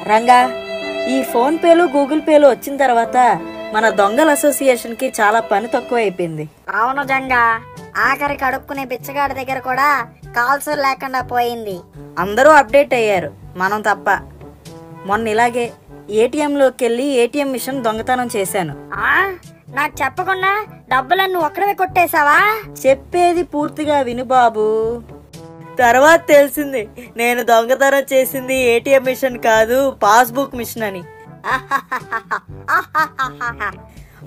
రంగా, ఈ ఫోన్ పేలు గూగుల్ పేలు వచ్చిన తర్వాత మన దొంగల అసోసియేషన్ కి చాలా పని తక్కువ అయిపోయింది. అవును జంగా, ఆఖరికి అడుక్కునే బిచ్చగాడి దగ్గర కూడా కాల్స్ లేకుండా పోయింది. అందరూ అప్డేట్ అయ్యారు, మనం తప్ప. మొన్న ఇలాగే ఏటీఎంలోకి వెళ్ళి ఏటీఎం మిషన్ దొంగతనం చేశాను. నాకు చెప్పకుండా డబ్బులన్నీ ఒక్కడే కొట్టేశావా? చెప్పేది పూర్తిగా విను బాబు. తర్వాత తెలిసింది నేను దొంగతనం చేసింది ఏటీఎం మిషన్ కాదు, పాస్బుక్ మిషన్ అని.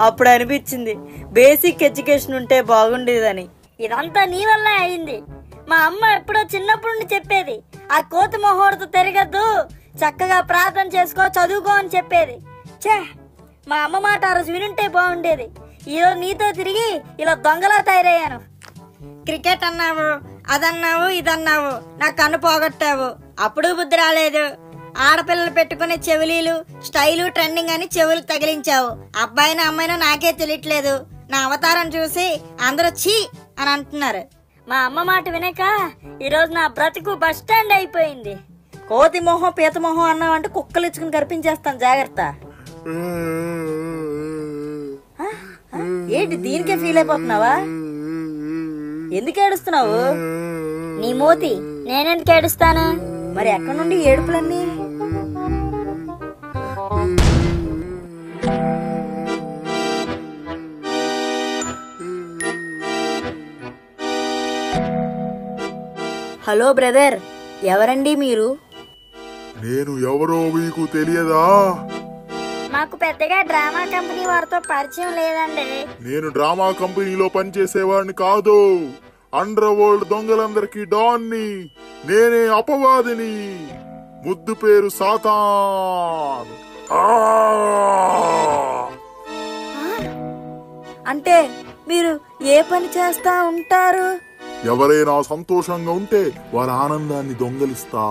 అప్పుడు అనిపించింది బేసిక్ ఎడ్యుకేషన్ ఉంటే బాగుండేదని. ఇదంతా నీ వల్ల అయింది. మా అమ్మ ఎప్పుడో చిన్నప్పటి నుండి చెప్పేది, ఆ కోతి మొహోడుతో తిరగద్దు, చక్కగా ప్రార్థన చేసుకో, చదువుకో అని చెప్పేది. చే, మా అమ్మ మాట ఆ రోజు వినుంటే బాగుండేది. ఈరోజు నీతో తిరిగి ఇలా దొంగలా తయారయ్యాను. క్రికెట్ అన్నావు, అదన్నావు, ఇదన్నావు, నా కన్ను పోగొట్టావు. అప్పుడు బుద్ధి రాలేదు. ఆడపిల్లలు పెట్టుకునే చెవులీలు స్టైలు ట్రెండింగ్ అని చెవులు తగిలించావు. అబ్బాయినో అమ్మాయినో నాకే తెలియట్లేదు. నా అవతారం చూసి అందరూ ఛీ అని అంటున్నారు. మా అమ్మ మాట వినక ఈరోజు నా బ్రతుకు బస్ స్టాండ్ అయిపోయింది. కోతి మొహం పీత మొహం అన్నావంటే కుక్కలు ఇచ్చుకుని కనిపించేస్తాను, జాగ్రత్త. ఏంటి దీనికే ఫీల్ అయిపోతున్నావా? ఎందుకు ఏడుస్తున్నావు? నీ మూతి, నేనెందుకు ఏడుస్తాను? మరి ఎక్కడి నుండి ఏడుపులన్నీ? హలో బ్రదర్, ఎవరండి మీరు? నేను ఎవరో మీకు తెలియదా? మాకు పెద్దగా డ్రామా కంపెనీ వారితో పరిచయం లేదండి. నేను డ్రామా కంపెనీలో పనిచేసేవాడిని కాదు. అండర్ వరల్డ్ దొంగలందరికీ డాన్ని. నేనే అపవాదిని. ముద్దు పేరు సాతాన్. అంటే మీరు ఏ పని చేస్తా ఉంటారు? ఎవరైనా సంతోషంగా ఉంటే వారి ఆనందాన్ని దొంగలిస్తా.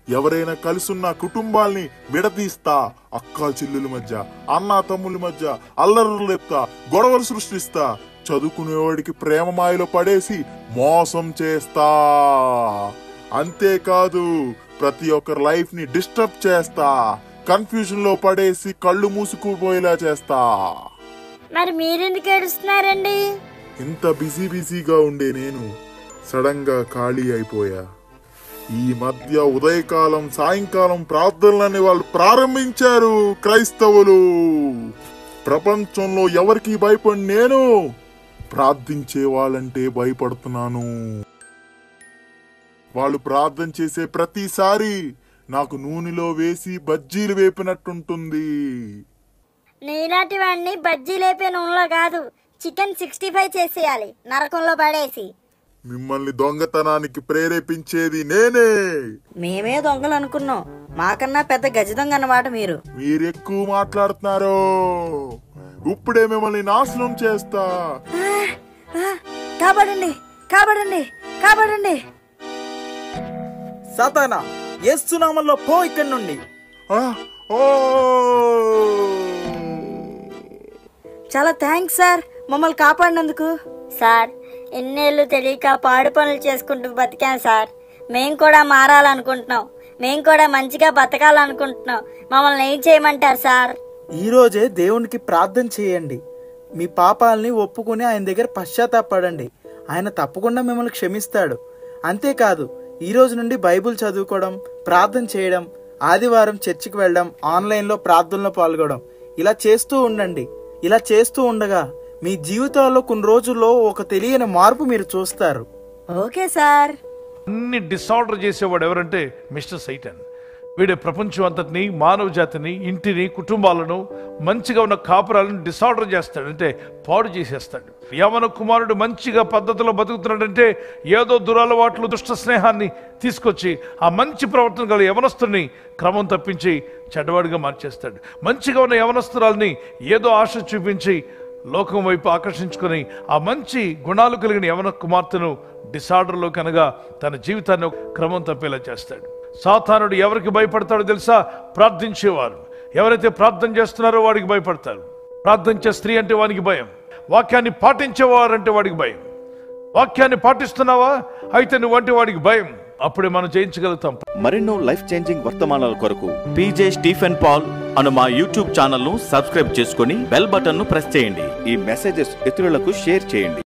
ఎవరైనా కలిసున్న కుటుంబాల్ని విడదీస్తా. అక్కా చెల్లుల మధ్య, అన్నా తమ్ముల మధ్య అల్లర్లు లేపుతా, గొడవలు సృష్టిస్తా. చదువుకునేవాడికి ప్రేమ మాయలో పడేసి మోసం చేస్తా. అంతేకాదు, ప్రతి ఒక్కరి లైఫ్ ని డిస్టర్బ్ చేస్తా. కన్ఫ్యూజన్ లో పడేసి కళ్ళు మూసుకుపోయేలా చేస్తా. మరి మీరెందుకు ఏడుస్తున్నారండి? ఇంత బిజీగా ఉండే నేను సడన్ గా ఖాళీ అయిపోయా. ఈ మధ్య ఉదయకాలం సాయంకాలం ప్రార్థనలని వాళ్ళు ప్రారంభించారు క్రైస్తవులు. ప్రపంచంలో ఎవరికి భయపడి నేను ప్రార్థించే వాళ్ళంటే భయపడుతున్నాను. వాళ్ళు ప్రార్థన చేసే ప్రతిసారి నాకు నూనెలో వేసి బజ్జీలు వేపినట్టుంటుంది. నీలాంటి వాడిని బజ్జీ లేపే నూనెలో కాదు, చికెన్ 65 చేసేయాలి, నరకంలో పడేసి. మిమ్మల్ని దొంగతనానికి ప్రేరేపించేది నేనే. మేమే దొంగలు అనుకున్నాం, మాకన్నా పెద్ద గజ దొంగ అన్నమాట మీరు. మీరెక్కువ మాట్లాడుతున్నారు. ఇప్పుడే మిమ్మల్ని నాశనం చేస్తా. కాపాడండి, కాపాడండి, కాపాడండి. సాతానా, యేసు నామములో పో ఇక్కడి నుండి. చాలా థ్యాంక్స్ సార్, మమ్మల్ని కాపాడినందుకు. సార్, ఎన్నేళ్ళు తెలియక పాడు పనులు చేసుకుంటూ బతికాం సార్. మేం కూడా మారాలనుకుంటున్నాం, మేం కూడా మంచిగా బతకాలనుకుంటున్నాం. మమ్మల్ని ఏం చేయమంటారు సార్? ఈ రోజే దేవునికి ప్రార్థన చేయండి. మీ పాపాలని ఒప్పుకొని ఆయన దగ్గర పశ్చాత్తాపడండి. ఆయన తప్పకుండా మిమ్మల్ని క్షమిస్తాడు. అంతేకాదు, ఈ రోజు నుండి బైబిల్ చదువుకోవడం, ప్రార్థన చేయడం, ఆదివారం చర్చికి వెళ్ళడం, ఆన్లైన్లో ప్రార్థనలో పాల్గొనడం, ఇలా చేస్తూ ఉండండి. ఇలా చేస్తూ ఉండగా మీ జీవితాల్లో కొన్ని రోజుల్లో ఒక తెలియని మార్పు మీరు చూస్తారు. Okay sir. అన్ని డిసార్డర్ చేసేవాడు ఎవరంటే మిస్టర్ సైటన్. వీడే ప్రపంచం అంతటిని, మానవ జాతిని, ఇంటిని, కుటుంబాలను, మంచిగా ఉన్న కాపురాలను డిసార్డర్ చేస్తాడు, అంటే పాడు చేసేస్తాడు. యవన కుమారుడు మంచిగా పద్ధతిలో బతుకుతున్నాడంటే ఏదో దురలవాట్లు, దుష్ట స్నేహాన్ని తీసుకొచ్చి ఆ మంచి ప్రవర్తన గల యవనస్తుని క్రమం తప్పించి చెడ్డవాడిగా మార్చేస్తాడు. మంచిగా ఉన్న యవనస్తురాల్ని ఏదో ఆశ చూపించి లోకం వైపు ఆకర్షించుకొని ఆ మంచి గుణాలు కలిగిన యవన కుమార్తెను డిసార్డర్లోకి అనగా తన జీవితాన్ని క్రమం తప్పేలా చేస్తాడు. సాతానుడు ఎవరికి భయపడతాడో తెలుసా? ప్రార్థించేవారు. ఎవరైతే ప్రార్థన చేస్తున్నారో వాడికి భయపడతారు. ప్రార్థించే స్త్రీ అంటే వానికి భయం. వాక్యాన్ని పాటించేవారంటే వాడికి భయం. వాక్యాన్ని పాటిస్తున్నావా? అయితే నువ్వంటే వాడికి భయం. అప్పుడే మనం జయించగలుగుతాం. మరెన్నో లైఫ్ చేంజింగ్ వర్తమానాల కొరకు పీజే స్టీఫెన్ పాల్ అను మా యూట్యూబ్ ఛానల్ ను సబ్స్క్రైబ్ చేసుకుని బెల్ బటన్ ను ప్రెస్ చేయండి. ఈ మెసేజెస్ ఇతరులకు షేర్ చేయండి.